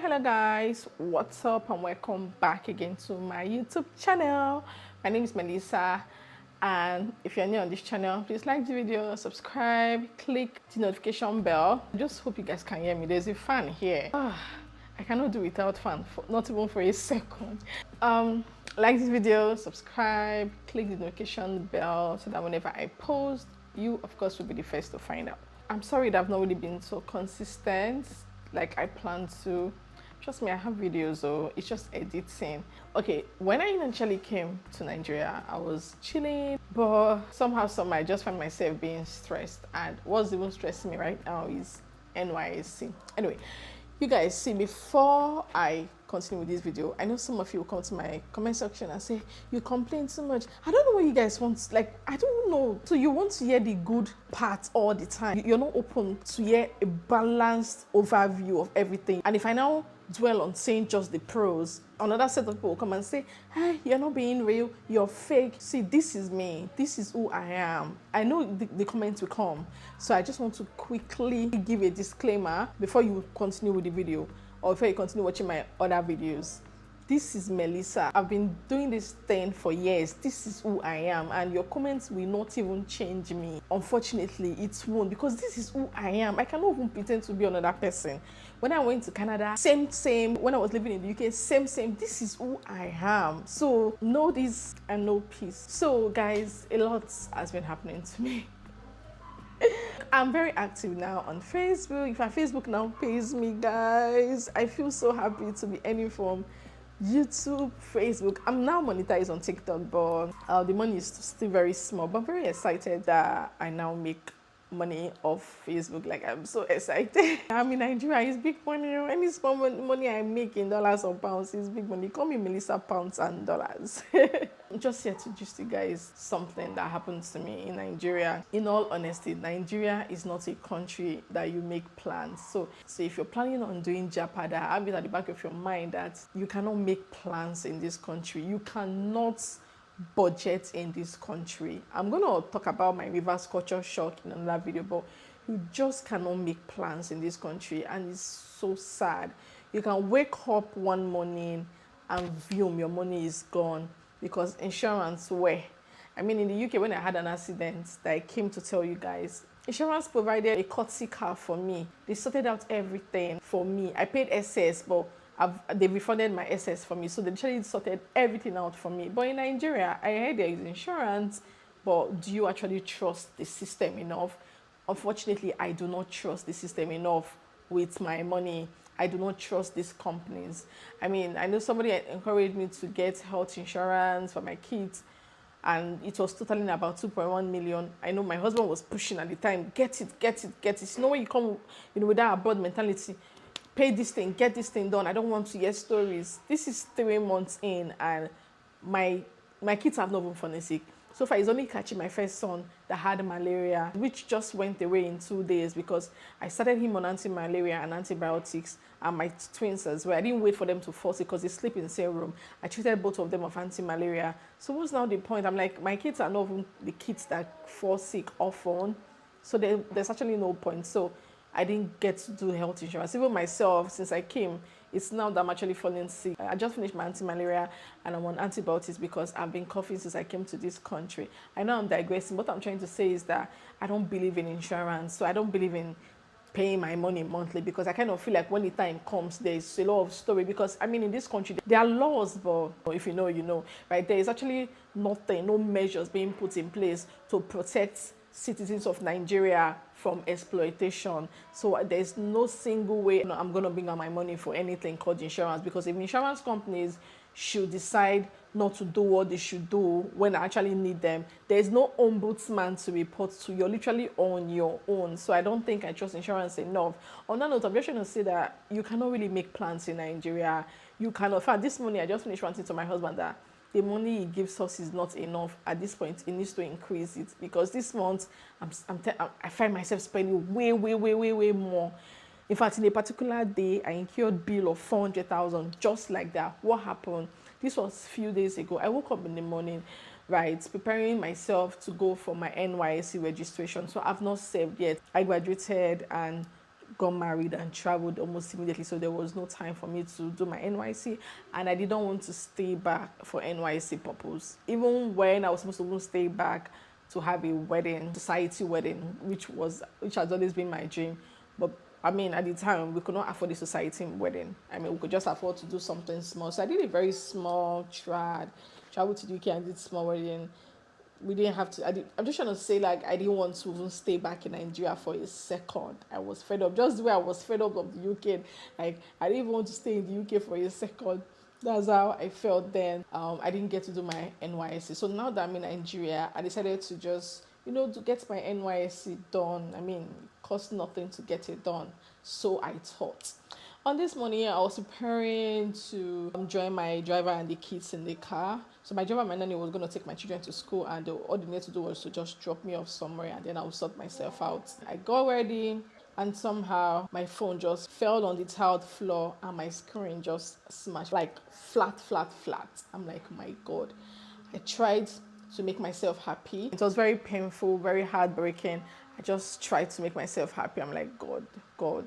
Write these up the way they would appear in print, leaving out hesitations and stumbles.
Hello guys, what's up and welcome back again to my YouTube channel. My name is Melissa, and if you're new on this channel, please like the video, subscribe, click the notification bell. I just hope you guys can hear me. There's a fan here. I cannot do without fan, not even for a second. Like this video, subscribe, click the notification bell so that whenever I post, you of course will be the first to find out. I'm sorry that I've not really been so consistent like I plan to. Trust me, I have videos, so it's just editing. Okay, when I initially came to Nigeria, I was chilling, but somehow I just find myself being stressed, and what's even stressing me right now is NYSC. Anyway, you guys see, before I continue with this video, I know some of you will come to my comment section and say you complain too much. I don't know what you guys want. Like, I don't know. So you want to hear the good parts all the time. You're not open to hear a balanced overview of everything. And if I now dwell on saying just the pros, another set of people will come and say, hey, you're not being real, you're fake. See, this is me, this is who I am. I know the comments will come, so I just want to quickly give a disclaimer before you continue with the video or before you continue watching my other videos. This is Melissa. I've been doing this thing for years. This is who I am, and your comments will not even change me. Unfortunately, it won't, because this is who I am. I cannot even pretend to be another person. When I went to Canada, same. When I was living in the UK, same. This is who I am. So know this and know peace. So guys, a lot has been happening to me. I'm very active now on Facebook. If my Facebook now pays me, guys, I feel so happy to be earning from YouTube, Facebook. I'm now monetized on TikTok, but the money is still very small. But I'm very excited that I now make money off Facebook. Like, I'm so excited. I'm in Nigeria, it's big money. Any small money I make in dollars or pounds is big money. Call me Melissa Pounds and Dollars. I'm just here to just you guys something that happened to me in Nigeria. In all honesty, Nigeria is not a country that you make plans. So if you're planning on doing Japada, have it at the back of your mind that you cannot make plans in this country. You cannot budget in this country. I'm gonna talk about my reverse culture shock in another video, but you just cannot make plans in this country, and it's so sad. You can wake up one morning and view your money is gone because insurance where. I mean, in the UK, when I had an accident that I came to tell you guys, insurance provided a courtesy car for me. They sorted out everything for me. I paid SS, but they refunded my SS for me. So they literally sorted everything out for me. But in Nigeria, I heard there is insurance, but do you actually trust the system enough? Unfortunately, I do not trust the system enough with my money. I do not trust these companies. I mean, I know somebody encouraged me to get health insurance for my kids, and it was totaling about 2.1 million. I know my husband was pushing at the time, get it. You know, when you come, with that abroad mentality, pay this thing, get this thing done. I don't want to hear stories. This is 3 months in, and my kids have not even fallen sick. So far, it's only catching my first son that had malaria, which just went away in 2 days because I started him on anti-malaria and antibiotics, and my twins as well. I didn't wait for them to fall sick because they sleep in the same room. I treated both of them of anti-malaria. So what's now the point? I'm like, my kids are not even the kids that fall sick often, so there's actually no point. So I didn't get to do health insurance. Even myself, since I came, it's now that I'm actually falling sick. I just finished my anti-malaria and I'm on antibiotics because I've been coughing since I came to this country. I know I'm digressing. What I'm trying to say is that I don't believe in insurance. So I don't believe in paying my money monthly because I kind of feel like when the time comes, there's a lot of story. Because I mean, in this country, there are laws, but if you know, you know, right? There is actually nothing, no measures being put in place to protect citizens of Nigeria from exploitation. So there's no single way I'm going to bring out my money for anything called insurance, because if insurance companies should decide not to do what they should do when I actually need them, there's no ombudsman to report to. You're literally on your own. So I don't think I trust insurance enough. On that note, I'm just trying to say that you cannot really make plans in Nigeria. You cannot. In fact, this morning I just finished ranting to my husband that the money he gives us is not enough. At this point, he needs to increase it, because this month I find myself spending way more. In fact, in a particular day, I incurred bill of 400,000 just like that. What happened? This was a few days ago. I woke up in the morning, right, preparing myself to go for my NYSC registration. So I've not saved yet. I graduated and got married and traveled almost immediately, so there was no time for me to do my NYC, and I didn't want to stay back for NYC purpose. Even when I was supposed to even stay back to have a wedding, society wedding, which has always been my dream. But I mean, at the time, we could not afford a society wedding. I mean, we could just afford to do something small. So I did a very small traveled to the UK and did small wedding. We didn't have to. I'm just trying to say, like, I didn't want to even stay back in Nigeria for a second. I was fed up, just the way I was fed up of the UK. Like, I didn't even want to stay in the UK for a second. That's how I felt then. I didn't get to do my NYSC. So now that I'm in Nigeria, I decided to just, to get my NYSC done. I mean, it cost nothing to get it done. So I thought. On this morning, I was preparing to join my driver and the kids in the car. So my driver and my nanny was going to take my children to school, and all they needed to do was to just drop me off somewhere, and then I would sort myself out. I got ready, and somehow my phone just fell on the tiled floor and my screen just smashed, like flat. I'm like, my God. I tried to make myself happy. It was very painful, very heartbreaking. I just tried to make myself happy. I'm like, God.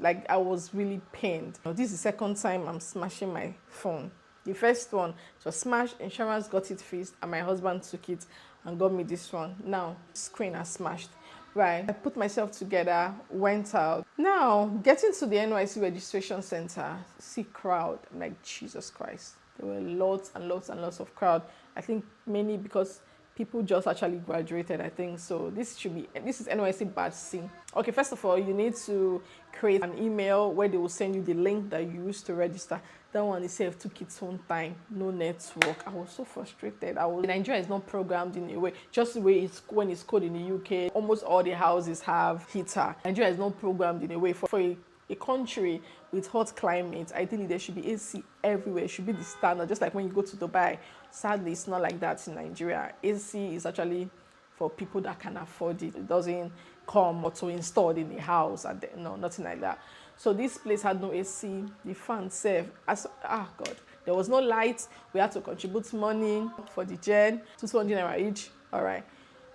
Like, I was really pained. This is the second time I'm smashing my phone. The first one, it was smashed, insurance got it fixed, and my husband took it and got me this one. Now, screen has smashed. Right, I put myself together, went out. Now, getting to the NYC registration center, see crowd. I'm like, Jesus Christ. There were lots and lots of crowd. I think mainly because people just actually graduated, I think. So this is NYC badge C. Okay, first of all, you need to create an email where they will send you the link that you used to register. That one itself took its own time, no network. I was so frustrated. Nigeria is not programmed in a way, just the way it's when it's cold in the UK. Almost all the houses have heater. Nigeria is not programmed in a way for a country with hot climate. Ideally, there should be AC everywhere. It should be the standard, just like when you go to Dubai. Sadly, it's not like that in Nigeria. AC is actually for people that can afford it. It doesn't come auto-installed in the house. No, nothing like that. So this place had no AC. The fan served. God. There was no light. We had to contribute money for the gen, 200 naira each. All right.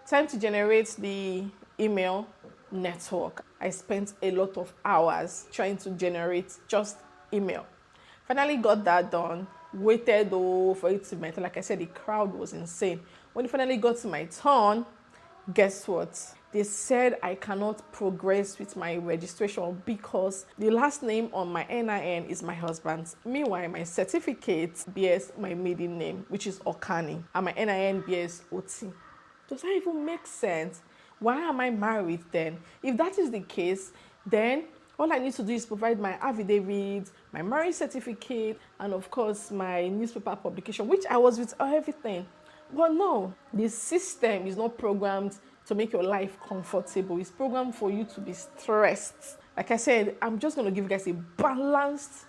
Time to generate the email. Network. I spent a lot of hours trying to generate just email. Finally got that done. Waited for it to matter. Like I said, the crowd was insane. When it finally got to my turn, guess what? They said I cannot progress with my registration because the last name on my NIN is my husband's. Meanwhile, my certificate bears my maiden name, which is Okani, and my NIN bears Oti. Does that even make sense? Why am I married then? If that is the case, then all I need to do is provide my affidavit, my marriage certificate, and of course my newspaper publication, which I was with everything. But no, the system is not programmed to make your life comfortable. It's programmed for you to be stressed. Like I said, I'm just going to give you guys a balanced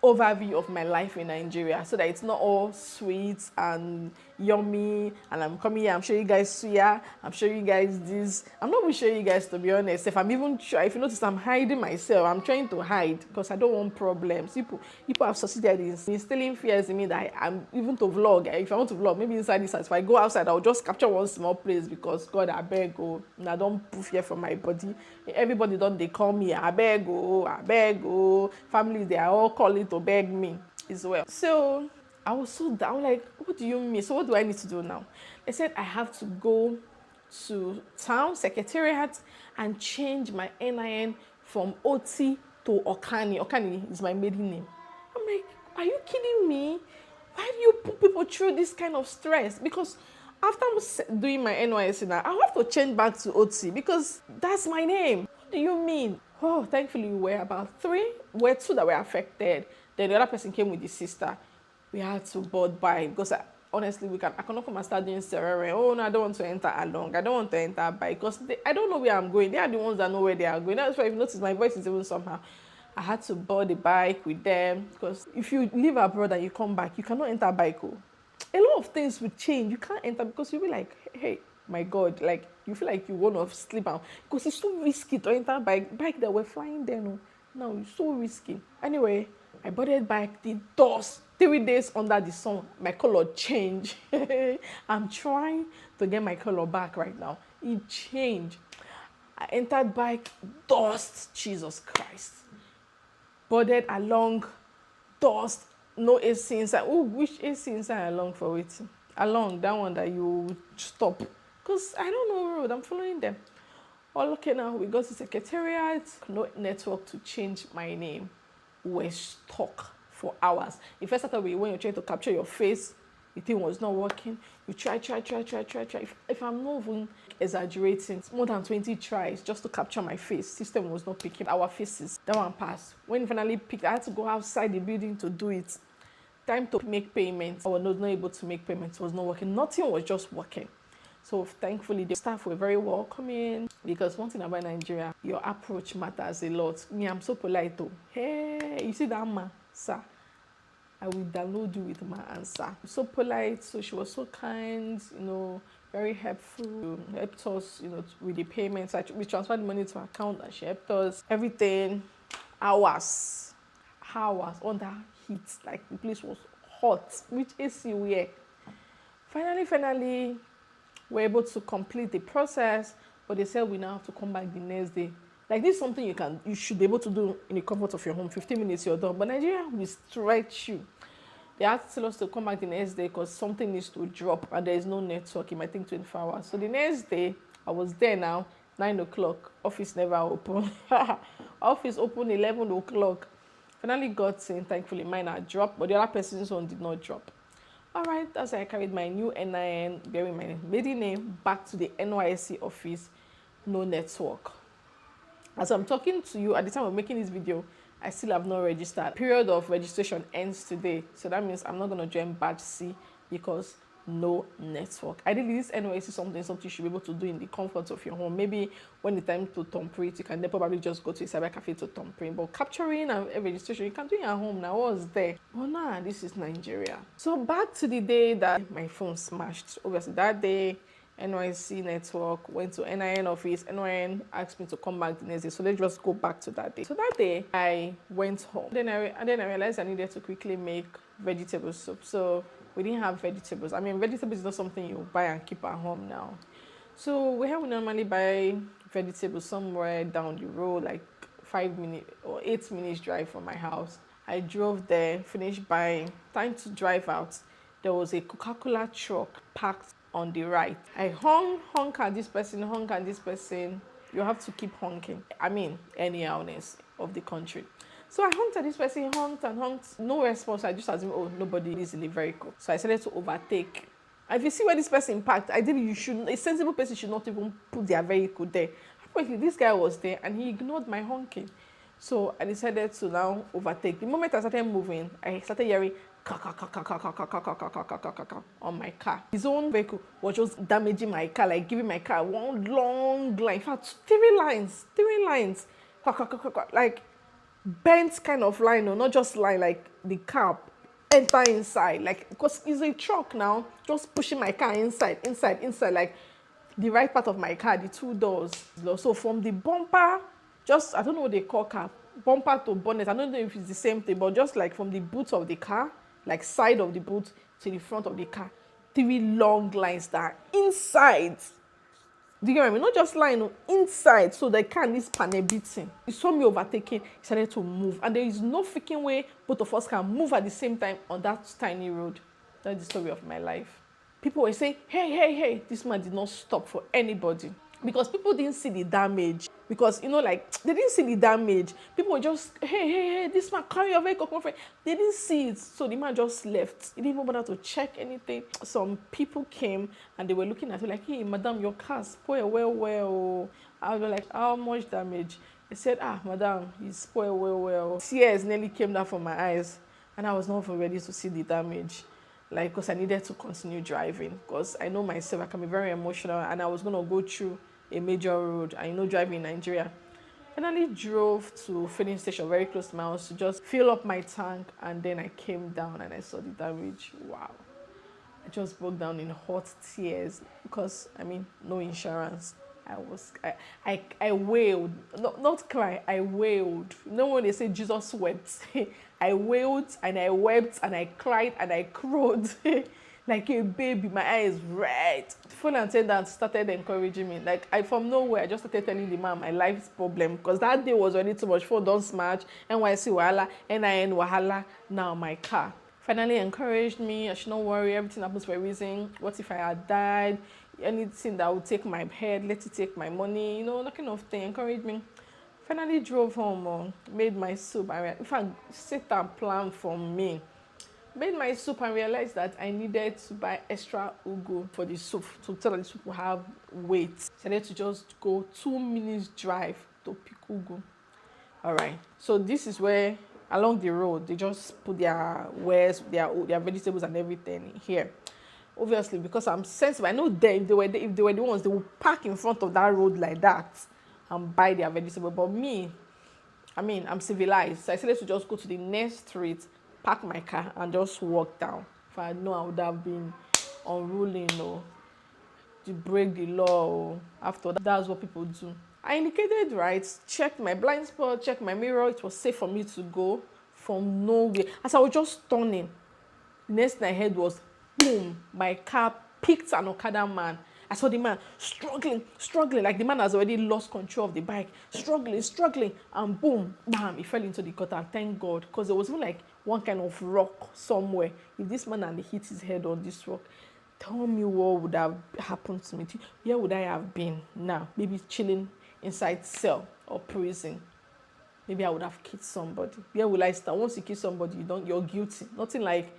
overview of my life in Nigeria so that it's not all sweet and yummy and I'm coming here, I'm showing you guys suya, I'm showing you guys this. I'm not even showing you guys, to be honest. If you notice, I'm hiding myself. I'm trying to hide because I don't want problems. People have succeeded in instilling fears in me that I'm even to vlog. If I want to vlog, maybe inside this house, if I go outside, I'll just capture one small place because God, I beg, and I don't poof here from my body. Everybody they call me, I beg, families, they are all calling to beg me as well. So I was so down, like, what do you mean? So what do I need to do now? They said I have to go to town secretariat and change my NIN from Oti to Okani. Okani is my maiden name. I'm like, are you kidding me? Why do you put people through this kind of stress? Because after I'm doing my NYSC now, I have to change back to Oti because that's my name. What do you mean? Oh, thankfully we were about two that were affected. Then the other person came with his sister. We had to board by because honestly, I cannot come and start doing Serere. Oh no, I don't want to enter along. I don't want to enter by because I don't know where I'm going. They are the ones that know where they are going. That's why if you notice my voice is even somehow. I had to board the bike with them because if you leave abroad and you come back, you cannot enter a bike. A lot of things will change. You can't enter because you'll be like, hey, my God, like you feel like you want to sleep out because it's so risky to enter bike that we're flying there. No, it's so risky. Anyway, I boarded bike, the doors, 3 days under the sun, my color changed. I'm trying to get my color back right now. It changed. I entered bike, dust, Jesus Christ. Boarded along, dust, no AC inside. Oh, which AC inside along for waiting? Along, that one that you stop. Because I don't know road, I'm following them. All okay now, we got to secretariat, no network to change my name. We're stuck for hours. It first started with when you're trying to capture your face, the thing was not working. You try. If I'm not even exaggerating, it's more than 20 tries just to capture my face. System was not picking our faces. That one passed. When it finally picked, I had to go outside the building to do it. Time to make payments. I was not able to make payments. It was not working. Nothing was just working. So thankfully, the staff were very welcoming, because one thing about Nigeria, your approach matters a lot. Me, I'm so polite though. Hey, you see that man, sir? I will download you with my answer. So polite, so she was so kind, very helpful. Helped us, with the payments. We transferred the money to her account and she helped us. Everything, hours under heat. Like the place was hot. Which AC we were. Finally, we're able to complete the process, but they said we now have to come back the next day. Like, this is something you should be able to do in the comfort of your home. 15 minutes, you're done. But Nigeria will stretch you. They had to tell us to come back the next day because something needs to drop and there is no network. It might take 24 hours. So the next day, I was there now, 9 o'clock. Office never open. Office open 11 o'clock. Finally got in. Thankfully, mine had dropped, but the other person's one did not drop. All right, that's why I carried my new NIN, bearing my maiden name, back to the NYSC office. No network. As I'm talking to you, at the time of making this video, I still have not registered. Period of registration ends today. So that means I'm not going to join batch C because no network. Ideally, this NYSC is something you should be able to do in the comfort of your home. Maybe when the time to thumbprint, you can then probably just go to a cyber cafe to thumbprint. But capturing a registration, you can do it at home now. What's there? But nah, this is Nigeria. So back to the day that my phone smashed. Obviously, that day, NYSC network, went to NIN office. NIN asked me to come back the next day. So let's just go back to that day. So that day, I went home. Then I realized I needed to quickly make vegetable soup. So we didn't have vegetables. I mean, vegetables is not something you buy and keep at home now. So we normally buy vegetables somewhere down the road, like 5 minutes or 8 minutes drive from my house. I drove there, finished buying. Time to drive out. There was a Coca-Cola truck parked on the right. I honk at this person, honk at this person. You have to keep honking. I mean, anyhowness of the country. So I honked at this person, honked and honked. No response. I just assumed, oh, nobody is in the vehicle. So I decided to overtake. And if you see where this person parked, ideally a sensible person should not even put their vehicle there. Apparently, this guy was there and he ignored my honking. So I decided to now overtake. The moment I started moving, I started hearing on my car. His own vehicle was just damaging my car, like giving my car one long line. In fact, three lines, like bent kind of line, or not just line, like the car enter inside, like, because it's a truck now, just pushing my car inside, like the right part of my car, the two doors. So from the bumper, just, I don't know what they call car, bumper to bonnet, I don't know if it's the same thing, but just like from the boot of the car, like side of the boot to the front of the car, three long lines that are inside. Do you get what I mean? Not just line, inside, so the car needs panel beating. He saw me overtaking, he started to move. And there is no freaking way both of us can move at the same time on that tiny road. That's the story of my life. People were saying, hey, this man did not stop for anybody. Because people didn't see the damage. Because, they didn't see the damage. People were just, hey, this man, carry your vehicle, come friend. They didn't see it. So the man just left. He didn't even bother to check anything. Some people came and they were looking at me like, hey, madam, your car spoiled well. I was like, how much damage? They said, madam, he's spoiled well. Tears nearly came down from my eyes. And I was not even ready to see the damage. Because I needed to continue driving. Because I know myself, I can be very emotional. And I was going to go through a major road. I driving in Nigeria. Finally drove to filling station very close to my house to just fill up my tank, and then I came down and I saw the damage. Wow. I just broke down in hot tears because, no insurance. I wailed, not cry, I wailed. When they say Jesus wept, I wailed and I wept and I cried and I crowed. like a baby. My eyes red. The phone attendant started encouraging me. Like I from nowhere, I just started telling the man my life's problem because that day was already too much. Phone don't smash, NYC wahala, NIN wahala. Now my car. Finally encouraged me. I should not worry. Everything happens for a reason. What if I had died? Anything that would take my head, let it take my money. You know, that kind of thing. Encouraged me. Finally drove home. Made my soup. In fact, sit and plan for me. Made my soup and realized that I needed to buy extra ugu for the soup to tell that the soup will have weight. So I needed to just go 2 minutes drive to pick ugu. All right. So this is where along the road they just put their wares, their vegetables and everything here. Obviously, because I'm sensitive, I know them. If they were the ones, they would park in front of that road like that and buy their vegetable. But me, I'm civilized. So I decided to just go to the next street, park my car, and just walk down. If I know, I would have been unruly, to break the law. After that, that's what people do. I indicated right, checked my blind spot, checked my mirror. It was safe for me to go from nowhere. As I was just turning, the next thing I heard was boom. My car picked an Okada man. I saw the man struggling, like the man has already lost control of the bike, struggling, and boom, bam, he fell into the gutter. Thank God, because there was even like one kind of rock somewhere. If this man had hit his head on this rock, tell me what would have happened to me. Where would I have been now? Maybe chilling inside cell or prison. Maybe I would have killed somebody. Where will I start? Once you kill somebody, you're guilty. Nothing like,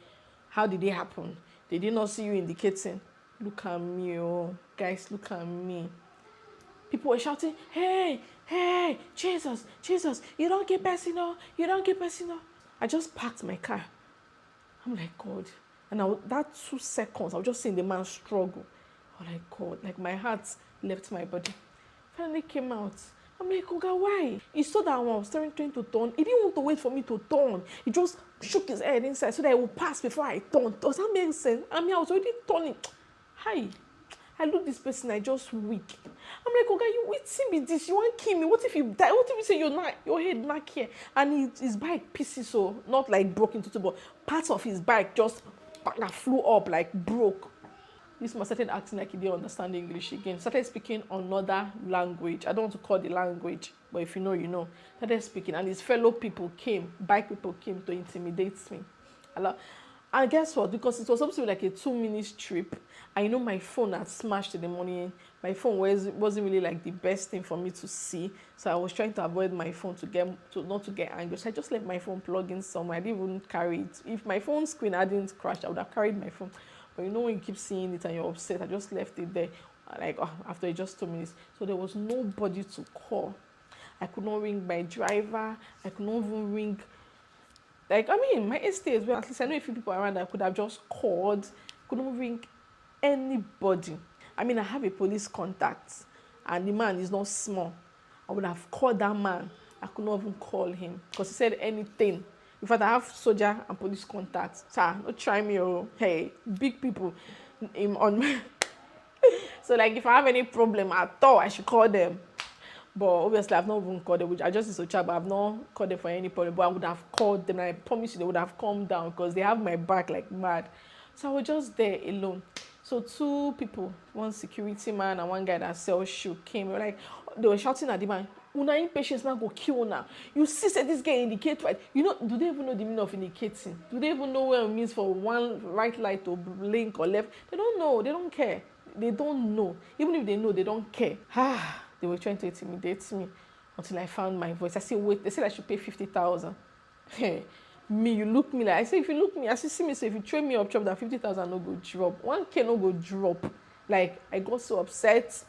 how did it happen? They did not see you indicating. Look at me, guys, look at me. People were shouting, hey, Jesus, you don't get personal. I just parked my car. I'm like, God. And that 2 seconds, I was just seeing the man struggle. I was like, God, like my heart left my body. Finally came out. I'm like, Oga, why? He saw that when I was trying to turn. He didn't want to wait for me to turn. He just shook his head inside so that it would pass before I turned. Does that make sense? I was already turning. Hi. I look this person, I just weak. I'm like, Oga, you waiting me this? You want to kill me? What if you die? What if you say your head not here? And his bike pieces, so not like broke into two, but parts of his bike just flew up, like broke. This man started acting like he didn't understand English again. Started speaking another language. I don't want to call the language, but if you know, you know. Started speaking, and his fellow people bike people came to intimidate me. And guess what? Because it was supposed to be like a 2-minute trip, and my phone had smashed in the morning. My phone wasn't really like the best thing for me to see, so I was trying to avoid my phone not to get angry. So I just left my phone plugged in somewhere. I didn't even carry it. If my phone screen hadn't crashed, I would have carried my phone. But when you keep seeing it and you're upset, I just left it there, after just 2 minutes. So there was nobody to call. I could not ring my driver. I could not even ring. My estate as well. At least I know a few people around that I could have just called. Couldn't ring anybody. I have a police contact, and the man is not small. I would have called that man. I could not even call him because he said anything. In fact, I have soldier and police contacts. Sir, don't try me. Hey, big people on me. So, if I have any problem at all, I should call them. But obviously, I've not even called them. I just need to chat, but I've not called them for any problem. But I would have called them, and I promise you they would have calmed down because they have my back like mad. So I was just there alone. So 2 people, one security man and one guy that sells shoe came. They were shouting at the man, "Una impatience now go kill una. You see, say this guy indicate right. Do they even know the meaning of indicating? Do they even know what it means for one right light to blink or left? They don't know. They don't care. They don't know. Even if they know, they don't care." They were trying to intimidate me until I found my voice. I said, wait, they said I should pay 50,000. Hey, you look me like, I said, if you look me, as you see me, so if you train me up, chop that 50,000 no go drop. 1K no go drop. I got so upset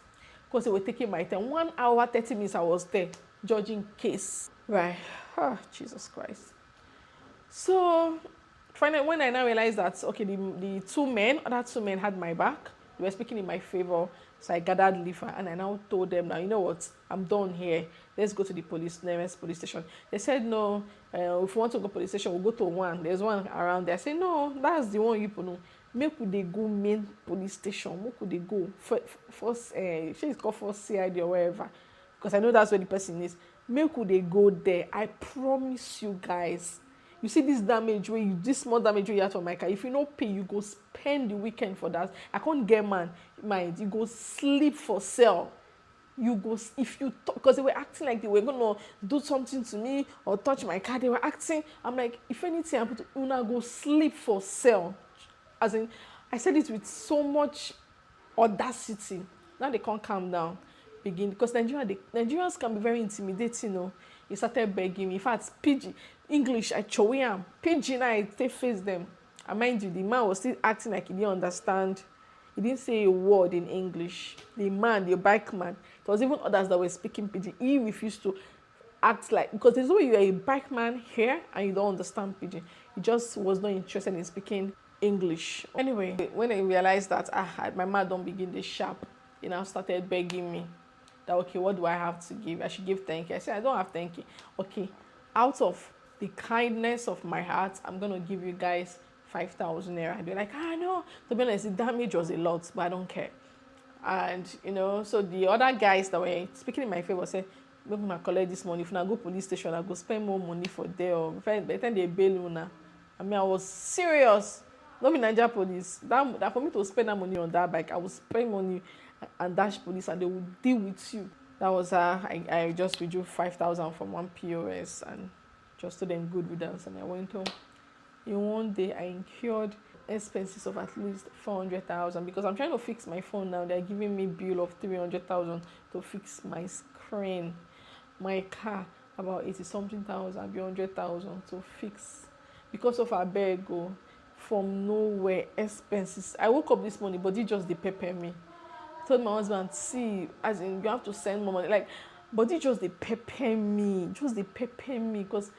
because they were taking my time. 1 hour, 30 minutes I was there, judging case. Right. Jesus Christ. So, finally, when I now realized that, okay, the other two men had my back, they were speaking in my favor. So I gathered liver and I now told them that, you know what, I'm done here. Let's go to the nearest police station. They said, no, if you want to go to police station, we'll go to one. There's one around there. I said, no, that's the one you know. Make they go main police station. Make they go first, she's called first CID or wherever. Because I know that's where the person is. Make they go there. I promise you guys, You see this damage where you, this small damage where you have for my car. If you no pay, you go spend the weekend for that. I can't get mind. You go sleep for sale. You go, if you talk, because they were acting like they were gonna do something to me or touch my car. They were acting. I'm like, if anything happen to Una, go sleep for sale. As in, I said it with so much audacity. Now they can't calm down. Begin, because Nigerians can be very intimidating. You know, he started begging me. In fact, PG English, I show him. PG now I take face them. And mind you, the man was still acting like he didn't understand. He didn't say a word in English. The man, the bike man, there was even others that were speaking pidgin. He refused to act like, because there's no way you're a bike man here and you don't understand pidgin. He just was not interested in speaking English. Anyway, when I realized that my man don't begin this sharp, he now started begging me that, okay, what do I have to give? I should give 10K. I said, I don't have 10K. Okay, out of the kindness of my heart, I'm going to give you guys 5,000 naira. I'd be like, no. To be honest, the damage was a lot, but I don't care. And, you know, so the other guys that were speaking in my favor said, maybe I collect this money. If I go police station, I go spend more money for there. Or by the time they bail Una. I mean, I was serious. Not be Nigeria police. That for me to spend that money on that bike, I would spend money and dash police and they would deal with you. That was I just withdrew 5,000 from one POS and just told them good riddance, and I went home. In one day, I incurred expenses of at least 400,000 because I'm trying to fix my phone now. They're giving me bill of 300,000 to fix my screen. My car, about 80-something thousand, 100,000 to fix because of a bag from nowhere expenses. I woke up this morning, but it just pepper me. I told my husband, see, as in you have to send more money. Like, but it just pepper me, because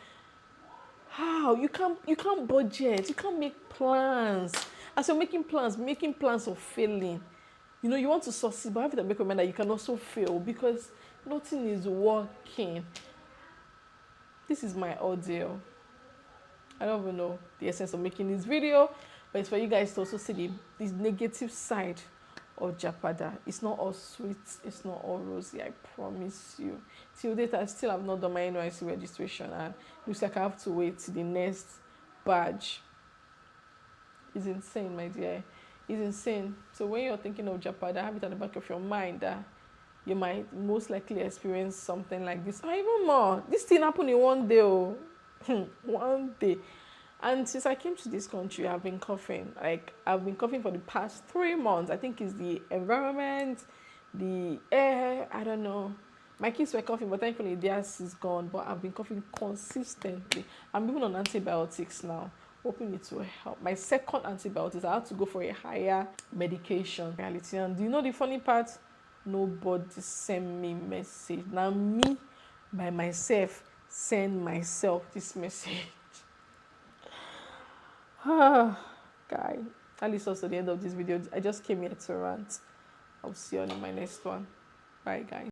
how you can't budget, you can't make plans. As you're making plans of failing. You know, you want to succeed, but have to make a mind that you can also fail because nothing is working. This is my audio. I don't even know the essence of making this video, but it's for you guys to also see this negative side of Japada. It's not all sweet, it's not all rosy, I promise you. Till date, I still have not done my NYC registration, and looks like I have to wait till the next badge. It's insane, my dear. It's insane. So when you're thinking of Japada, have it at the back of your mind that you might most likely experience something like this, or even more. This thing happened in one day, one day. And since I came to this country, I've been coughing. Like, I've been coughing for the past 3 months. I think it's the environment, the air, I don't know. My kids were coughing, but thankfully theirs is gone. But I've been coughing consistently. I'm even on antibiotics now, hoping it will help. My second antibiotics, I had to go for a higher medication. Reality. And do you know the funny part? Nobody send me message. Now me, by myself, send myself this message. Guy, that leads us to the end of this video. I just came here to rant. I'll see you on my next one. Bye, guys.